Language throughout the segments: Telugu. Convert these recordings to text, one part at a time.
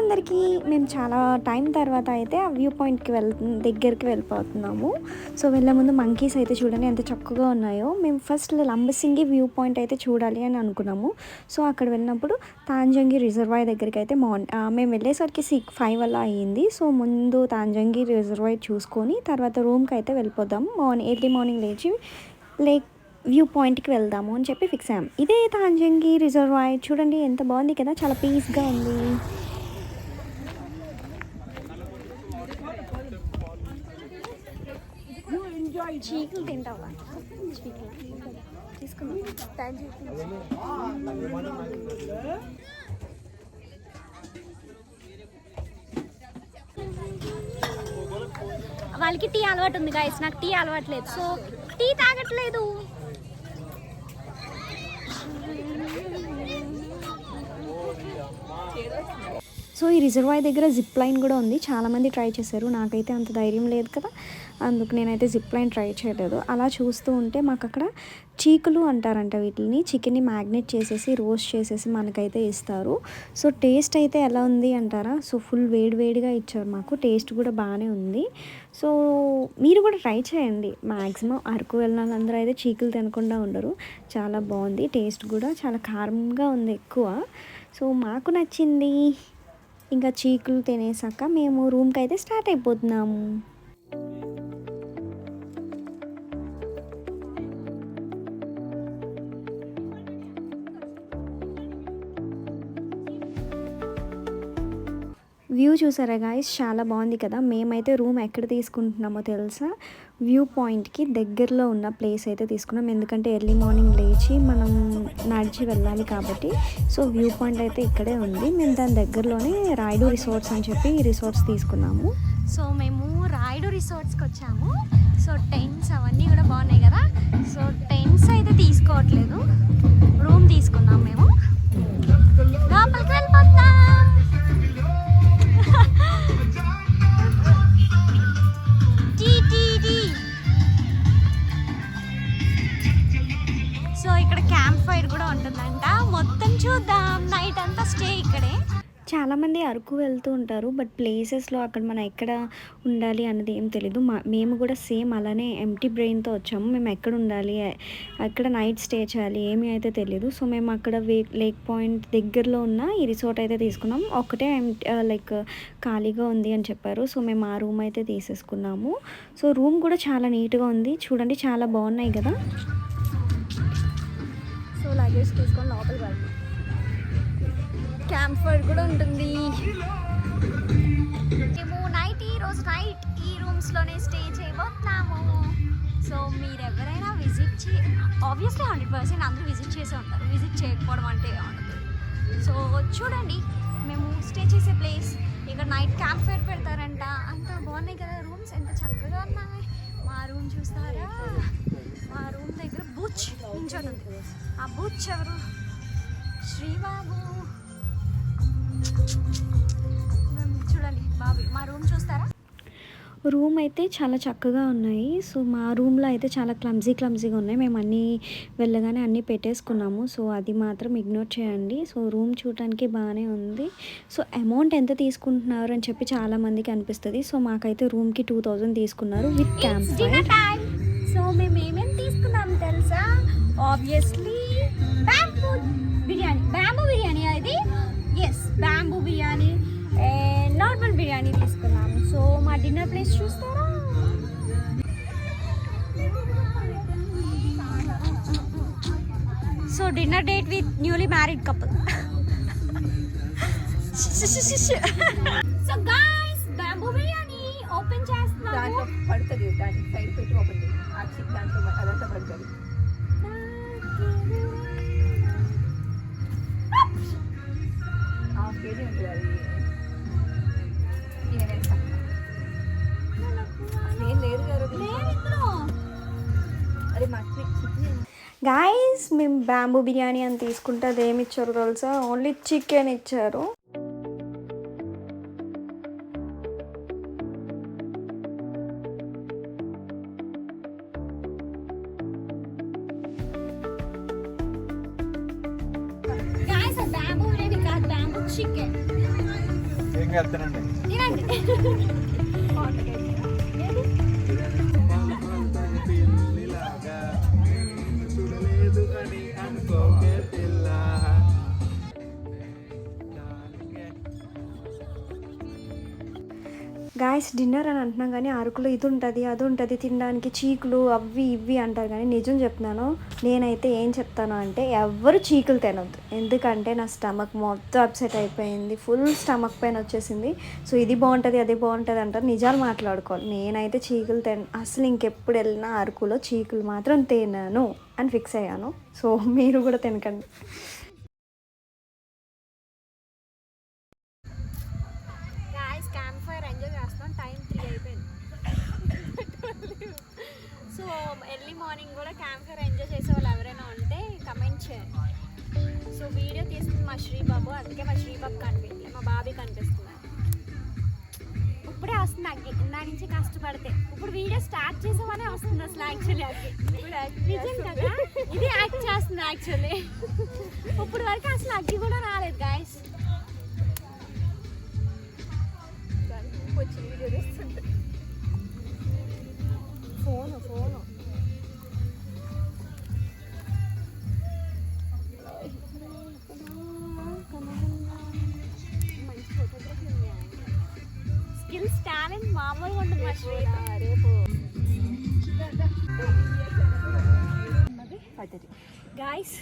అందరికీ. మేము చాలా టైం తర్వాత అయితే ఆ వ్యూ పాయింట్కి దగ్గరికి వెళ్ళిపోతున్నాము. సో వెళ్ళే ముందు మంకీస్ అయితే చూడండి ఎంత చక్కగా ఉన్నాయో. మేము ఫస్ట్ లంబసింగి వ్యూ పాయింట్ అయితే చూడాలి అని అనుకున్నాము. సో అక్కడ వెళ్ళినప్పుడు తాంజంగి రిజర్వాయర్ దగ్గరికి అయితే మేము వెళ్ళేసరికి 5 అలా అయ్యింది. సో ముందు తాంజంగి రిజర్వాయర్ చూసుకొని తర్వాత రూమ్కి అయితే వెళ్ళిపోదాం. ఎర్లీ మార్నింగ్ లేచి లేక్ వ్యూ పాయింట్కి వెళ్దాము అని చెప్పి ఫిక్స్ అయ్యాం. ఇదే తాంజంగి రిజర్వాయర్ చూడండి ఎంత బాగుంది కదా, చాలా పీస్గా ఉంది. చీకులు తింటావా? తీసుకున్నాం. వాళ్ళకి టీ అలవాటు ఉంది గాయస్, నాకు టీ అలవాటు లేదు. సో టీ తాగట్లేదు. సో ఈ రిజర్వాయర్ దగ్గర జిప్ లైన్ కూడా ఉంది. చాలామంది ట్రై చేశారు, నాకైతే అంత ధైర్యం లేదు కదా, అందుకు నేనైతే జిప్ లైన్ ట్రై చేయలేదు. అలా చూస్తూ ఉంటే మాకు అక్కడ చీకులు అంటారంట వీటిని, చికెన్ని మ్యాగ్నేట్ చేసేసి రోస్ట్ చేసేసి మనకైతే ఇస్తారు. సో టేస్ట్ అయితే ఎలా ఉంది అంటారా? సో ఫుల్ వేడివేడిగా ఇచ్చారు మాకు, టేస్ట్ కూడా బాగానే ఉంది. సో మీరు కూడా ట్రై చేయండి. మ్యాక్సిమం అరకు వెళ్ళిన వాళ్ళందరూ అయితే చీకులు తినకుండా ఉండరు. చాలా బాగుంది, టేస్ట్ కూడా చాలా కారంగా ఉంది ఎక్కువ. సో మాకు నచ్చింది. ఇంకా చీకులు తినేసాక మేము రూమ్కి అయితే స్టార్ట్ అయిపోతున్నాము. వ్యూ చూసారా గాయస్, చాలా బాగుంది కదా. మేమైతే రూమ్ ఎక్కడ తీసుకుంటున్నామో తెలుసా? వ్యూ పాయింట్కి దగ్గరలో ఉన్న ప్లేస్ అయితే తీసుకున్నాం. ఎందుకంటే ఎర్లీ మార్నింగ్ లేచి మనం నడిచి వెళ్ళాలి కాబట్టి. సో వ్యూ పాయింట్ అయితే ఇక్కడే ఉంది. మేము దాని దగ్గరలోనే రాయుడు రిసార్ట్స్ అని చెప్పి ఈ రిసార్ట్స్ తీసుకున్నాము. సో మేము రాయుడు రిసార్ట్స్కి వచ్చాము. సో టెంట్స్ అవన్నీ కూడా బాగున్నాయి కదా. సో టెంట్స్ అయితే తీసుకోవట్లేదు, రూమ్ తీసుకున్నాం మేము. లోపలికి వెళ్ళిపోతాం. సో ఇక్కడ క్యాంప్ ఫైర్ కూడా ఉంటుందంట. మొత్తం చూద్దాం, నైట్ అంతా స్టే ఇక్కడే. చాలామంది అరకు వెళ్తూ ఉంటారు, బట్ ప్లేసెస్లో అక్కడ మనం ఎక్కడ ఉండాలి అన్నది ఏం తెలీదు. మేము కూడా సేమ్ అలానే ఎంటీ బ్రెయిన్తో వచ్చాము. మేము ఎక్కడ ఉండాలి, ఎక్కడ నైట్ స్టే చేయాలి ఏమీ అయితే తెలియదు. సో మేము అక్కడ లేక్ పాయింట్ దగ్గరలో ఉన్న ఈ రిసార్ట్ అయితే తీసుకున్నాం. ఒకటే లైక్ ఖాళీగా ఉంది అని చెప్పారు. సో మేము ఆ రూమ్ అయితే తీసేసుకున్నాము. సో రూమ్ కూడా చాలా నీట్గా ఉంది చూడండి, చాలా బాగున్నాయి కదా. సో లగేజ్ తీసుకొని లోపలికి వెళ్తాం. క్యాంప్ ఫైర్ కూడా ఉంటుంది. మేము ఈరోజు నైట్ ఈ రూమ్స్లోనే స్టే చేయబోతున్నాము. సో మీరు ఎవరైనా ఆబ్వియస్లీ 100% అందరూ విజిట్ చేసే ఉంటారు, విజిట్ చేయకపోవడం అంటే ఉండదు. సో చూడండి, మేము స్టే చేసే ప్లేస్ ఇక్కడ నైట్ క్యాంప్ ఫైర్ పెడతారంట. అంతా బాగున్నాయి కదా రూమ్స్, ఎంత చక్కగా ఉన్నాయి. మా రూమ్ చూస్తారా? మా రూమ్ దగ్గర బూచ్ నించొని ఉంది. ఆ బూచ్ ఎవరు? శ్రీబాబు. చూడండి బాబు, మా రూమ్ చూస్తారా? రూమ్ అయితే చాలా చక్కగా ఉన్నాయి. సో మా రూమ్లో అయితే చాలా క్లమ్జీగా ఉన్నాయి. మేము అన్నీ వెళ్ళగానే అన్నీ పెట్టేసుకున్నాము. సో అది మాత్రం ఇగ్నోర్ చేయండి. సో రూమ్ చూడటానికి బాగానే ఉంది. సో అమౌంట్ ఎంత తీసుకుంటున్నారు అని చెప్పి చాలామందికి అనిపిస్తుంది. సో మాకైతే రూమ్కి 2000 తీసుకున్నారు విత్ క్యాంప్ ఫైర్. సో మేము ఏమేమి తీసుకున్నాము తెలుసా? ఆబ్వియస్లీ బ్యాంబూ బిర్యానీ అది. Yes, bamboo biryani, normal biryani తీసుకున్నాము. సో మా డిన్నర్ ప్లేస్ చూస్తారా? So dinner date with newly married couple. So guys, bamboo biryani open చేస్తున్నాము. దాంట్లో పడుతుంది, దాని సైడ్ పెట్టి ఓపెన్ చేయండి. ఆ చిప్ దాంట్లో అదంతా పడుతుంది. కేజీ ఉంటుంది అది. గాయస్, మేము బ్యాంబూ బిర్యానీ అని తీసుకుంటే అది ఏమి ఇచ్చారు తెలుసా? ఓన్లీ చికెన్ ఇచ్చారు. బ్యాంబూ బిర్యానీ కాదు, బ్యాంబూ చికెన్. ఏం వెళ్తానండి చూడలేదు అని అనుకోకే పిల్ల. గాయస్ డిన్నర్ అని అంటున్నాం కానీ అరకులో ఇది ఉంటుంది అది ఉంటుంది తినడానికి చీకులు అవి ఇవి అంటారు కానీ నిజం చెప్తున్నాను నేనైతే ఏం చెప్తాను అంటే ఎవ్వరు చీకులు తినొద్దు ఎందుకంటే నా స్టమక్ మొత్తం అప్సెట్ అయిపోయింది ఫుల్ స్టమక్ పెయిన్ వచ్చేసింది సో ఇది బాగుంటుంది అది బాగుంటుంది అంటారు నిజాలు మాట్లాడుకోవాలి నేనైతే చీకులు అసలు ఇంకెప్పుడు వెళ్ళినా అరకులో చీకులు మాత్రం తినను అని ఫిక్స్ అయ్యాను సో మీరు కూడా తినకండి సో ఎర్లీ మార్నింగ్ కూడా క్యాంప్ ఫైర్ ఎంజాయ్ చేసే వాళ్ళు ఎవరైనా ఉంటే కమెంట్ చేయండి. సో వీడియో తీస్తుంది మా శ్రీబాబు, అందుకే మా శ్రీబాబు కనిపించలేదు, మా బాబీ కనిపిస్తున్నారు. ఇప్పుడే వస్తుంది అగ్గి, ఇందా నుంచి కష్టపడితే ఇప్పుడు వీడియో స్టార్ట్ చేసామనే వస్తుంది అసలు యాక్చువల్లీ అగ్గి నిజం కదా, ఇది యాక్ట్ చేస్తుంది యాక్చువల్లీ. ఇప్పుడు వరకు అసలు అగ్గి కూడా రాలేదు గాయస్. వీడియో తీస్తుంది ఫోను మంచి ఫోటోగ్రఫీ ఉంది, స్కిల్స్ టాలెంట్ మామూలుగా ఉంటుంది మా శ్వేత. రేపు గాయస్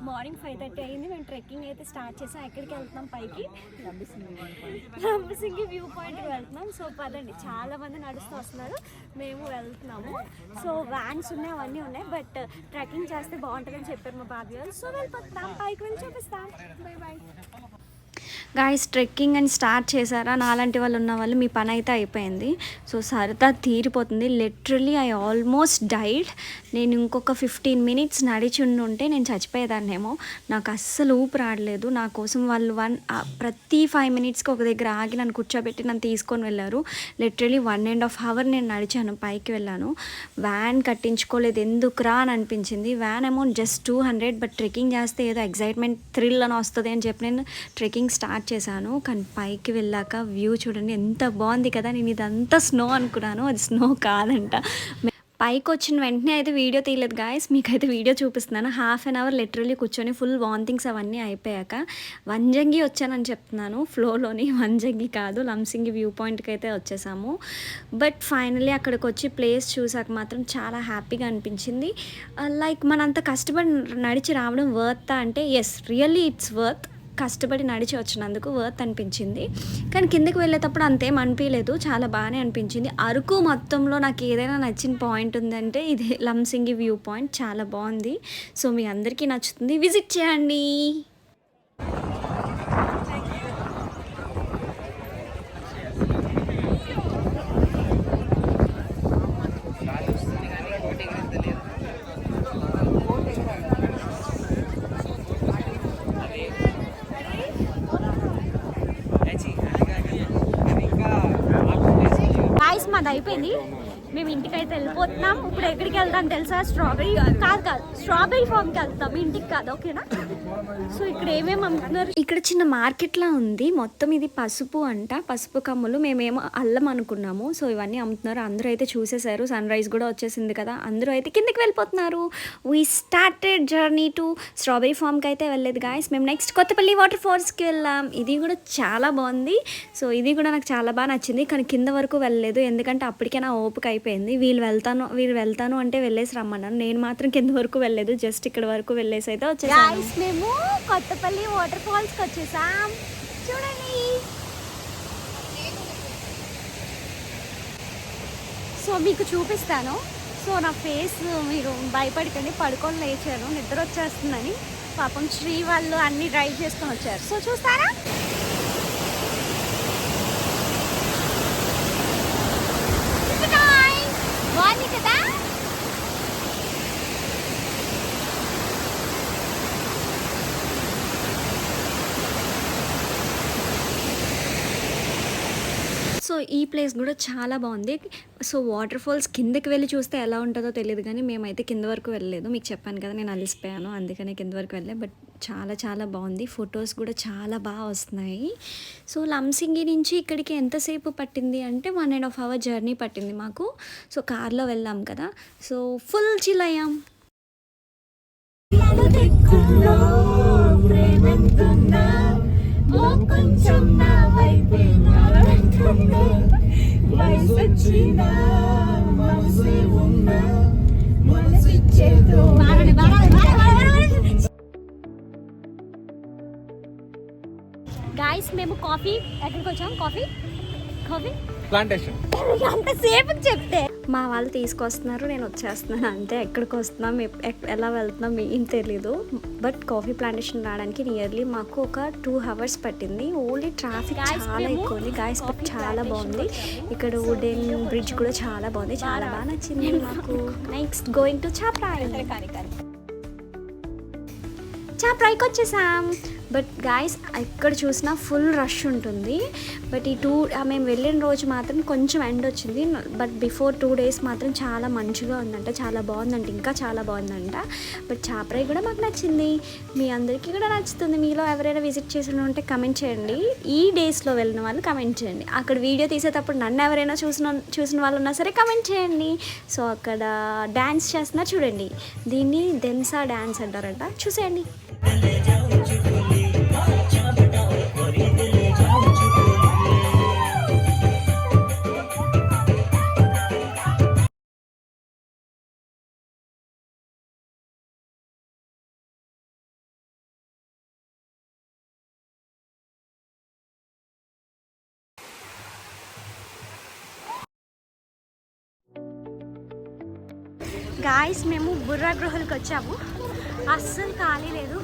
మార్నింగ్ 5:30 అయింది, మేము ట్రెక్కింగ్ అయితే స్టార్ట్ చేసాం. ఎక్కడికి వెళ్తున్నాం? పైకి లంబసింగి వ్యూ పాయింట్కి వెళ్తున్నాం. సో పదండి, చాలా మంది నడుస్తూ వస్తున్నారు, మేము వెళ్తున్నాము. సో వ్యాన్స్ ఉన్నాయి, అవన్నీ ఉన్నాయి, బట్ ట్రెక్కింగ్ చేస్తే బాగుంటుందని చెప్పారు మా బాబీ వాళ్ళు. సో వెళ్ళిపోతాం, పైకి వెళ్ళి చూపిస్తాం. బాయ్. గాయస్ ట్రెక్కింగ్ అని స్టార్ట్ చేశారా, నాలాంటి వాళ్ళు ఉన్న వాళ్ళు మీ పని అయితే అయిపోయింది. సో సరదా తీరిపోతుంది. Literally I almost died. నేను ఇంకొక 15 minutes నడిచి ఉంటే నేను చచ్చిపోయేదాన్నేమో. నాకు అస్సలు ఊపు రావట్లేదు. నా కోసం వాళ్ళు ప్రతి 5 minutesకి ఒక దగ్గర ఆగి నన్ను కూర్చోబెట్టి నన్ను తీసుకొని వెళ్ళారు. లిటరలీ 1.5 hour నేను నడిచాను, పైకి వెళ్ళాను. వ్యాన్ కట్టించుకోలేదు, ఎందుకురా అని అనిపించింది. Van amount just 200, but trekking చేస్తే ఏదో ఎగ్జైట్మెంట్ థ్రిల్ అని వస్తుంది అని చెప్పి నేను ట్రెక్కింగ్ స్టార్ట్ చేశాను. కానీ పైకి వెళ్ళాక వ్యూ చూడండి ఎంత బాగుంది కదా. నేను ఇదంతా స్నో అనుకున్నాను, అది స్నో కాదంట. పైకి వచ్చిన వెంటనే అయితే వీడియో తీయలేదు గాయస్, మీకైతే వీడియో చూపిస్తున్నాను. 1/2 hour లిటరల్లీ కూర్చొని ఫుల్ వాంతింగ్స్ అవన్నీ అయిపోయాక వంజంగి వచ్చానని చెప్తున్నాను, ఫ్లోలోని. వంజంగి కాదు, లంసింగి వ్యూ పాయింట్కి అయితే వచ్చేసాము. బట్ ఫైనలీ అక్కడికి వచ్చి ప్లేస్ చూసాక మాత్రం చాలా హ్యాపీగా అనిపించింది. లైక్ మనంత కష్టపడి నడిచి రావడం వర్త్ అంటే ఎస్, రియల్లీ ఇట్స్ వర్త్. కష్టపడి నడిచి వచ్చినందుకు వర్త్ అనిపించింది. కానీ కిందకి వెళ్ళేటప్పుడు అంతేం అనిపించలేదు, చాలా బాగానే అనిపించింది. అరకు మొత్తంలో నాకు ఏదైనా నచ్చిన పాయింట్ ఉందంటే ఇది లంసింగి వ్యూ పాయింట్, చాలా బాగుంది. సో మీ అందరికీ నచ్చుతుంది, విజిట్ చేయండి. మాది అయిపోయింది, మేము ఇంటికైతే వెళ్ళిపోతున్నాం. ఇప్పుడు ఎక్కడికి వెళ్తాం తెలుసా? స్ట్రాబెరీ కాదు, స్ట్రాబెరీ ఫామ్కి వెళ్తాం, ఇంటికి కాదు, ఓకేనా? సో ఇక్కడ ఏమేమి అమ్ముతున్నారు? ఇక్కడ చిన్న మార్కెట్లా ఉంది, మొత్తం ఇది పసుపు అంట, పసుపు కమ్ములు. మేమేమో అల్లం అనుకున్నాము. సో ఇవన్నీ అమ్ముతున్నారు. అందరూ అయితే చూసేశారు, సన్ రైజ్ కూడా వచ్చేసింది కదా, అందరూ అయితే కిందకి వెళ్ళిపోతున్నారు. We started journey to strawberry ఫామ్కి అయితే వెళ్ళలేదు గాయస్. మేము నెక్స్ట్ కొత్తపల్లి వాటర్ ఫాల్స్కి వెళ్ళాం. ఇది కూడా చాలా బాగుంది. సో ఇది కూడా నాకు చాలా బాగా నచ్చింది. కానీ కింద వరకు వెళ్ళలేదు, ఎందుకంటే అప్పటికే నా ఓపిక అయిపోయింది. వీళ్ళు వెళ్తాను అంటే వెళ్ళేసి రమ్మన్నాను. నేను మాత్రం కింద వరకు వెళ్ళలేదు, జస్ట్ ఇక్కడ వరకు వెళ్ళేసి అయితే వచ్చేసాను. మేము కొత్తపల్లి వాటర్ ఫాల్స్కి వచ్చేసాం, చూడండి. సో మీకు చూపిస్తాను. సో నా ఫేస్ మీరు భయపడకండి, పడుకొని లేచాను, నిద్ర వచ్చేస్తుందని. పాపం శ్రీ వాళ్ళు అన్ని డ్రైవ్ చేసుకొని వచ్చారు. సో చూస్తారా? బాగుంది కదా. సో ఈ ప్లేస్ కూడా చాలా బాగుంది. సో వాటర్ ఫాల్స్ కిందకి వెళ్ళి చూస్తే ఎలా ఉంటుందో తెలియదు, కానీ మేమైతే కింద వరకు వెళ్ళలేదు. మీకు చెప్పాను కదా నేను అలసిపోయాను, అందుకనే కింద వరకు వెళ్ళలేదు. బట్ చాలా చాలా బాగుంది, ఫొటోస్ కూడా చాలా బాగా వస్తున్నాయి. సో లంసింగి నుంచి ఇక్కడికి ఎంతసేపు పట్టింది అంటే 1.5 hour జర్నీ పట్టింది మాకు. సో కార్లో వెళ్ళాం కదా, సో ఫుల్ చిల్ అయ్యాం. గాయస్ మేము కాఫీ ఎక్కడికి వచ్చాం? కాఫీ ప్లాంటేషన్ అంతసేపు చెప్తే మా వాళ్ళు తీసుకొస్తున్నారు, నేను వచ్చేస్తున్నాను అంతే. ఎక్కడికి వస్తున్నాం, ఎలా వెళ్తున్నాం ఏం తెలీదు. బట్ కాఫీ ప్లాంటేషన్ రావడానికి నియర్లీ మాకు ఒక 2 hours పట్టింది. ఓన్లీ ట్రాఫిక్ చాలా ఎక్కువ ఉంది గాయస్, బట్ చాలా బాగుంది. ఇక్కడ వుడెన్ బ్రిడ్జ్ కూడా చాలా బాగుంది, చాలా బాగా నచ్చింది నాకు. Next going to Chaprai. చాప్రాయికి వచ్చేసాం. బట్ గాయస్ ఎక్కడ చూసినా ఫుల్ రష్ ఉంటుంది. బట్ మేము వెళ్ళిన రోజు మాత్రం కొంచెం ఎండ్ వచ్చింది. బట్ బిఫోర్ 2 days మాత్రం చాలా మంచిగా ఉందంట, చాలా బాగుందంట, ఇంకా చాలా బాగుందంట. బట్ చాప్రాయి కూడా మాకు నచ్చింది, మీ అందరికీ కూడా నచ్చుతుంది. మీలో ఎవరైనా విజిట్ చేసిన ఉంటే కమెంట్ చేయండి. ఈ డేస్లో వెళ్ళిన వాళ్ళు కమెంట్ చేయండి. అక్కడ వీడియో తీసేటప్పుడు నన్ను ఎవరైనా చూసిన వాళ్ళు ఉన్నా సరే కమెంట్ చేయండి. సో అక్కడ డ్యాన్స్ చేస్తున్నారు చూడండి, దీన్ని దెన్సా డ్యాన్స్ అంటారంట, చూసేయండి. గాయస్ మేము బుర్రా గృహలకు వచ్చాము. అస్సలు ఖాళీ లేదు,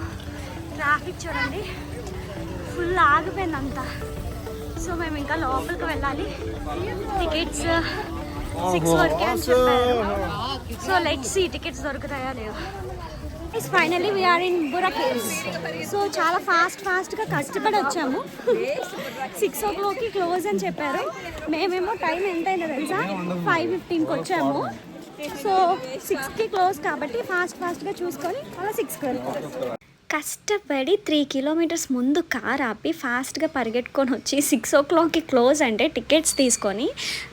ట్రాఫిక్ చూడండి ఫుల్ ఆగిపోయింది అంతా. సో మేము ఇంకా లోపలికి వెళ్ళాలి. టికెట్స్ 6 వరకే అని చెప్పారు. సో లెట్స్ సీ టికెట్స్ దొరుకుతాయా లేవు. Finally we're in Borra caves. So చాలా ఫాస్ట్గా కష్టపడి వచ్చాము. 6 o'clockకి క్లోజ్ అని చెప్పారు. మేమేమో టైం ఎంత అయిందో తెలుసా, 5:15కి వచ్చాము. సో 6కి క్లోజ్ కాబట్టి ఫాస్ట్గా చూసుకొని అలా 6కి వెళ్ళిపోతాం. కష్టపడి 3 kilometers ముందు కార్ ఆపి ఫాస్ట్గా పరిగెట్టుకొని వచ్చి 6 o'clockకి క్లోజ్ అంటే టికెట్స్ తీసుకొని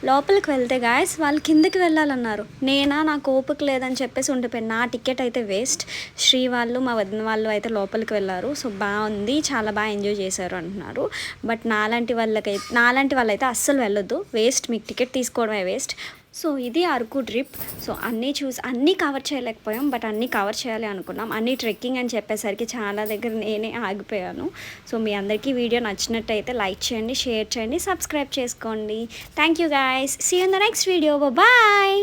లోపలికి వెళ్తే గాయస్ వాళ్ళు కిందకి వెళ్ళాలన్నారు. నాకు ఓపిక లేదని చెప్పేసి ఉండిపోయాను. నా టికెట్ అయితే వేస్ట్. శ్రీ వాళ్ళు మా వదిన వాళ్ళు అయితే లోపలికి వెళ్ళారు. సో బాగుంది, చాలా బాగా ఎంజాయ్ చేశారు అంటున్నారు. బట్ నాలాంటి వాళ్ళైతే అస్సలు వెళ్ళొద్దు, వేస్ట్, మీకు టికెట్ తీసుకోవడమే వేస్ట్. సో ఇది అరకు ట్రిప్. సో అన్నీ కవర్ చేయలేకపోయాం, బట్ అన్నీ కవర్ చేయాలి అనుకున్నాం. అన్నీ ట్రెక్కింగ్ అని చెప్పేసరికి చాలా దగ్గర నేనే ఆగిపోయాను. సో మీ అందరికీ వీడియో నచ్చినట్టయితే లైక్ చేయండి, షేర్ చేయండి, సబ్స్క్రైబ్ చేసుకోండి. Thank you guys, see you in the next video, bye.